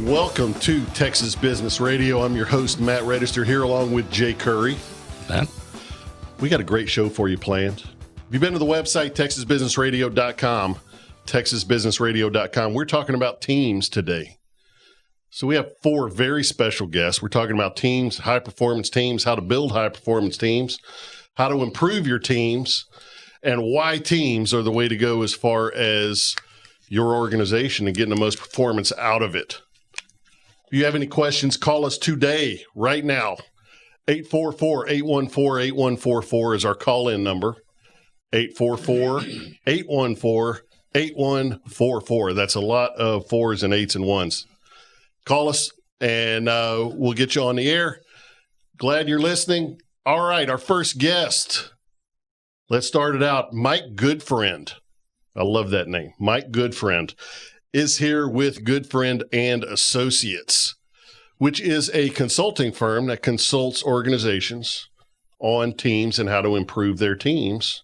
Welcome to Texas Business Radio. I'm your host, Matt Register, here along with Jay Curry. Matt? We got a great show for you planned. If you've been to the website, texasbusinessradio.com, texasbusinessradio.com, we're talking about teams today. So we have four very special guests. We're talking about teams, high-performance teams, how to build high-performance teams, how to improve your teams, and why teams are the way to go as far as your organization and getting the most performance out of it. If you have any questions, call us today, right now. 844-814-8144 is our call-in number. 844-814-8144. That's a lot of fours and eights and ones. Call us, and we'll get you on the air. Glad you're listening. All right, our first guest. Let's start it out. Mike Goodfriend. I love that name. Mike Goodfriend is here with Goodfriend and Associates, which is a consulting firm that consults organizations on teams and how to improve their teams.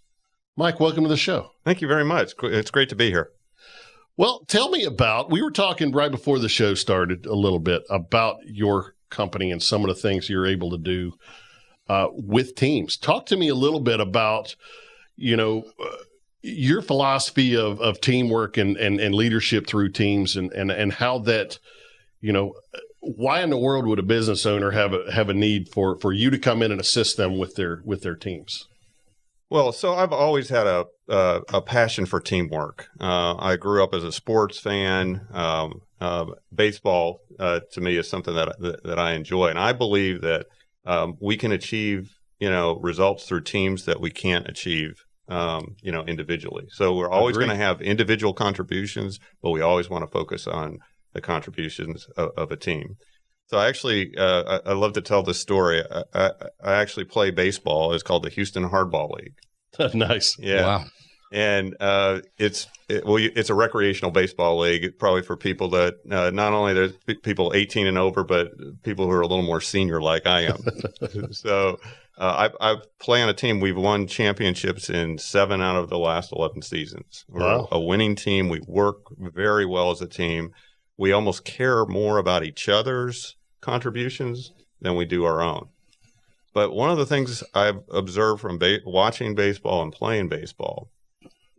Mike, welcome to the show. Thank you very much. It's great to be here. Well, tell me about, we were talking right before the show started a little bit about your company and some of the things you're able to do with teams. Talk to me a little bit about, your philosophy of teamwork and leadership through teams and how that, why in the world would a business owner have a need for you to come in and assist them with their teams? Well, so I've always had a passion for teamwork. I grew up as a sports fan. Baseball to me is something that I enjoy, and I believe that we can achieve results through teams that we can't achieve individually. So we're always going to have individual contributions, but we always want to focus on the contributions of a team. So I actually, I love to tell this story. I actually play baseball. It's called the Houston Hardball League. Nice. Yeah. Wow. And it's a recreational baseball league, probably for people that not only there's people 18 and over, but people who are a little more senior like I am. So I play on a team. We've won championships in 7 out of the last 11 seasons. We're a winning team. We work very well as a team. We almost care more about each other's contributions than we do our own. But one of the things I've observed from watching baseball and playing baseball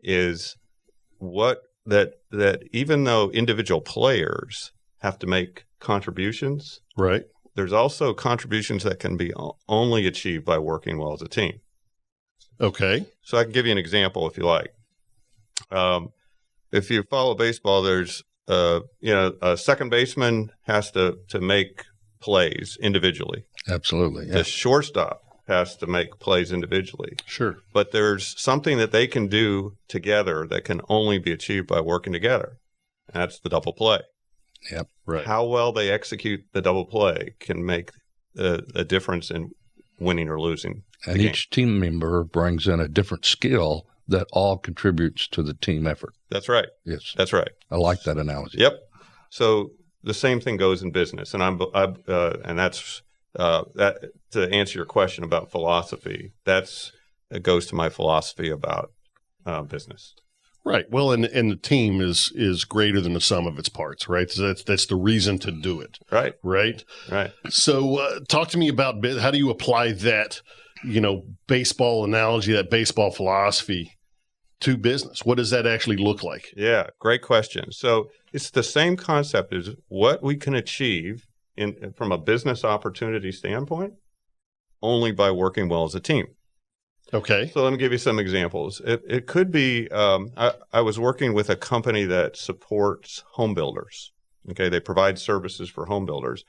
is that even though individual players have to make contributions, right? There's also contributions that can be only achieved by working well as a team. Okay. So I can give you an example if you like. If you follow baseball, there's a second baseman has to make plays individually. Absolutely. Yeah. The shortstop has to make plays individually. Sure. But there's something that they can do together that can only be achieved by working together. That's the double play. Yep. Right. How well they execute the double play can make a difference in winning or losing. And each team member brings in a different skill that all contributes to the team effort. That's right. Yes. That's right. I like that analogy. Yep. So the same thing goes in business, and that's that. To answer your question about philosophy, it goes to my philosophy about business. Right. Well, and the team is greater than the sum of its parts, right? So that's the reason to do it. Right. Right. Right. So talk to me about how do you apply that, baseball analogy, that baseball philosophy to business? What does that actually look like? Yeah, great question. So it's the same concept as what we can achieve from a business opportunity standpoint only by working well as a team. Okay. So let me give you some examples. It could be, I was working with a company that supports home builders. Okay, they provide services for home builders.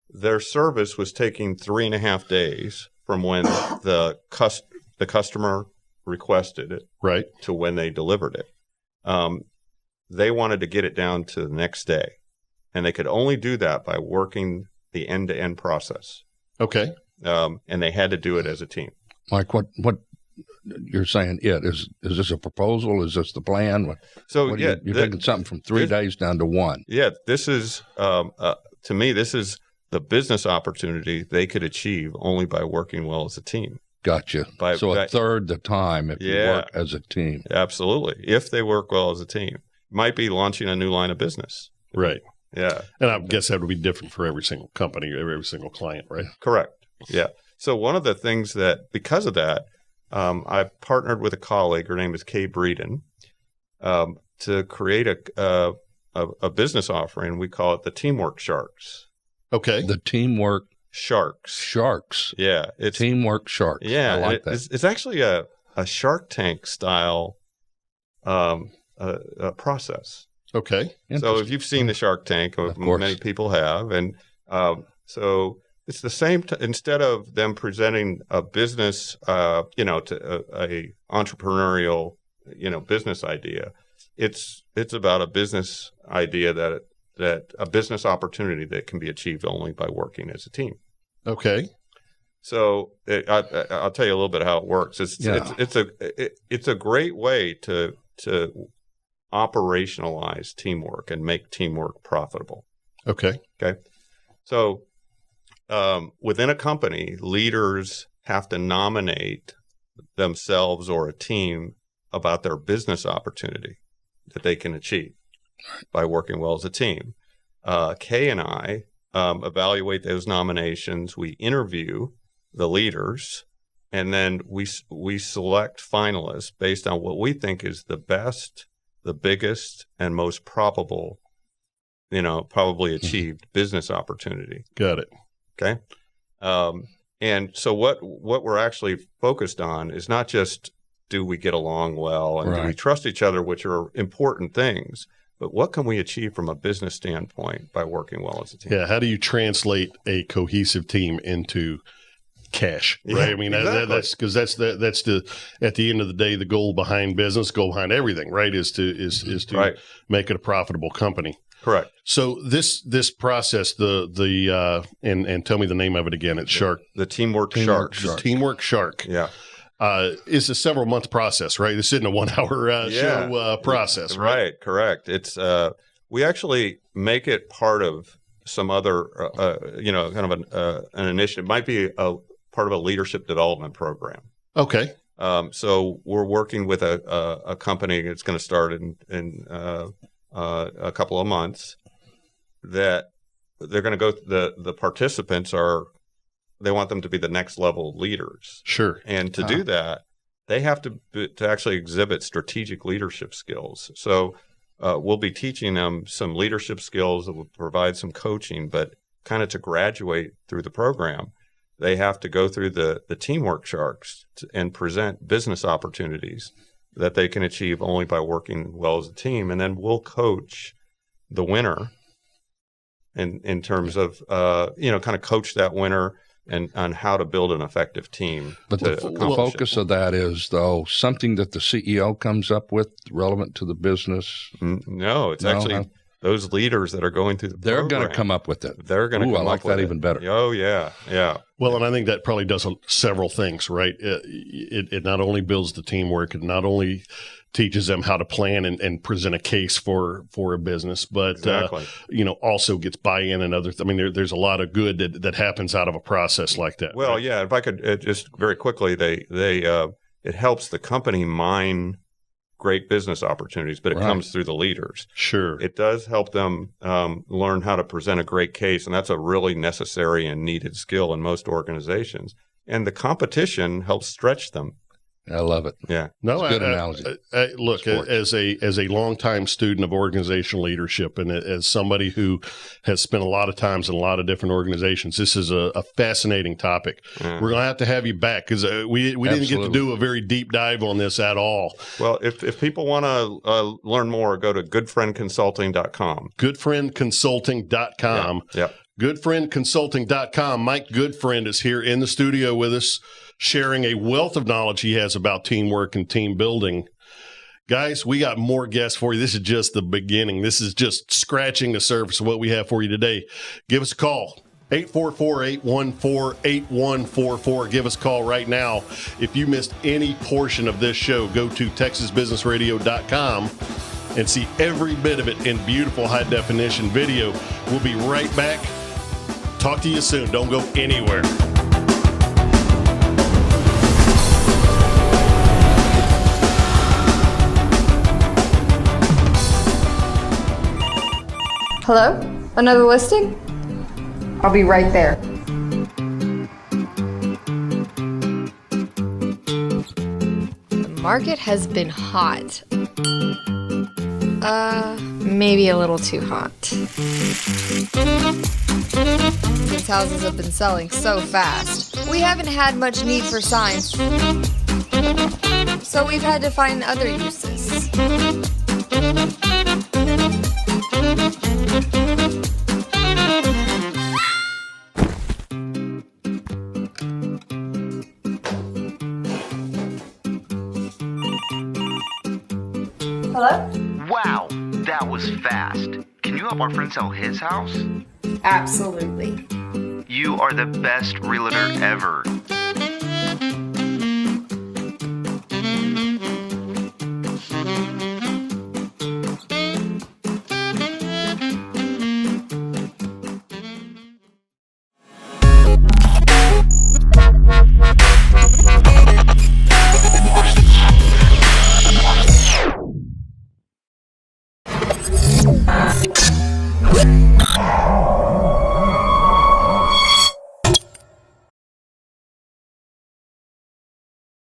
Their service was taking 3.5 days from when the customer requested it, right, to when they delivered it. They wanted to get it down to the next day, and they could only do that by working the end-to-end process. Okay. And they had to do it as a team. Mike, what you're saying? Is this a proposal? Is this the plan? You're taking something from 3 days down to 1. Yeah, this is to me. This is the business opportunity they could achieve only by working well as a team. Gotcha. So a third the time if you work as a team. Absolutely. If they work well as a team. Might be launching a new line of business. Right. Yeah. And I guess that would be different for every single company, every single client, right? Correct. Yeah. So one of the things that, because of that, I've partnered with a colleague, her name is Kay Breeden, to create a business offering. We call it the Teamwork Sharks. Okay. The Teamwork Sharks. Yeah. It's Teamwork Sharks. Yeah. I like that. It's actually a Shark Tank style process. Okay. So if you've seen the Shark Tank, many people have. And so it's the same, instead of them presenting a business, to a entrepreneurial, business idea, it's about a business idea that a business opportunity that can be achieved only by working as a team. Okay. So I'll tell you a little bit how it works. It's a great way to operationalize teamwork and make teamwork profitable. Okay. So within a company, leaders have to nominate themselves or a team about their business opportunity that they can achieve by working well as a team. Kay and I evaluate those nominations. We interview the leaders, and then we select finalists based on what we think is the best, the biggest, and most probably achieved business opportunity. Got it. Okay. And so what we're actually focused on is not just do we get along well and do we trust each other, which are important things, but what can we achieve from a business standpoint by working well as a team? Yeah. How do you translate a cohesive team into cash, right? Yeah, I mean, exactly. that's because that's at the end of the day, the goal behind business, goal behind everything, right? Is to make it a profitable company. Correct. So this process, and tell me the name of it again. It's Shark. The Teamwork Shark. Teamwork Shark. Yeah. It's a several month process, right? This isn't a 1 hour show process, right? Right. Correct. It's we actually make it part of some other, kind of an initiative. It might be a part of a leadership development program. Okay. So we're working with a company that's going to start in a couple of months, that they're going to go, the participants they want them to be the next level leaders. Sure. And to do that, they have to actually exhibit strategic leadership skills. So we'll be teaching them some leadership skills that will provide some coaching, but kind of to graduate through the program, they have to go through the Teamwork Sharks and present business opportunities that they can achieve only by working well as a team. And then we'll coach the winner in terms of, kind of coach that winner and on how to build an effective team. But the focus of that is, though, something that the CEO comes up with relevant to the business? No, it's actually those leaders that are going through the program. They're going to come up with it. They're going to come up with it. I like that even better. Oh, yeah, yeah. Well, and I think that probably does several things, right? It not only builds the teamwork, it not only teaches them how to plan and present a case for a business, but exactly. Also gets buy-in and other. I mean, there's a lot of good that happens out of a process like that. Well, right? yeah. If I could just very quickly, it helps the company mine great business opportunities, but it comes through the leaders. Sure, it does help them learn how to present a great case, and that's a really necessary and needed skill in most organizations. And the competition helps stretch them. I love it. Yeah. No, it's a good analogy. Look, as a longtime student of organizational leadership, and as somebody who has spent a lot of times in a lot of different organizations, this is a fascinating topic. We're going to have you back because we didn't get to do a very deep dive on this at all. Well, if people want to learn more, go to goodfriendconsulting.com. Goodfriendconsulting.com. Yeah. Goodfriendconsulting.com. Mike Goodfriend is here in the studio with us, sharing a wealth of knowledge he has about teamwork and team building. Guys, we got more guests for you. This is just the beginning. This is just scratching the surface of what we have for you today. Give us a call, 844-814-8144. Give us a call right now. If you missed any portion of this show, go to texasbusinessradio.com and see every bit of it in beautiful high-definition video. We'll be right back. Talk to you soon. Don't go anywhere. Hello? Another listing? I'll be right there. The market has been hot. Maybe a little too hot. These houses have been selling so fast. We haven't had much need for signs, so we've had to find other uses. Hello? Wow, that was fast. Can you help our friend sell his house? Absolutely. You are the best realtor ever.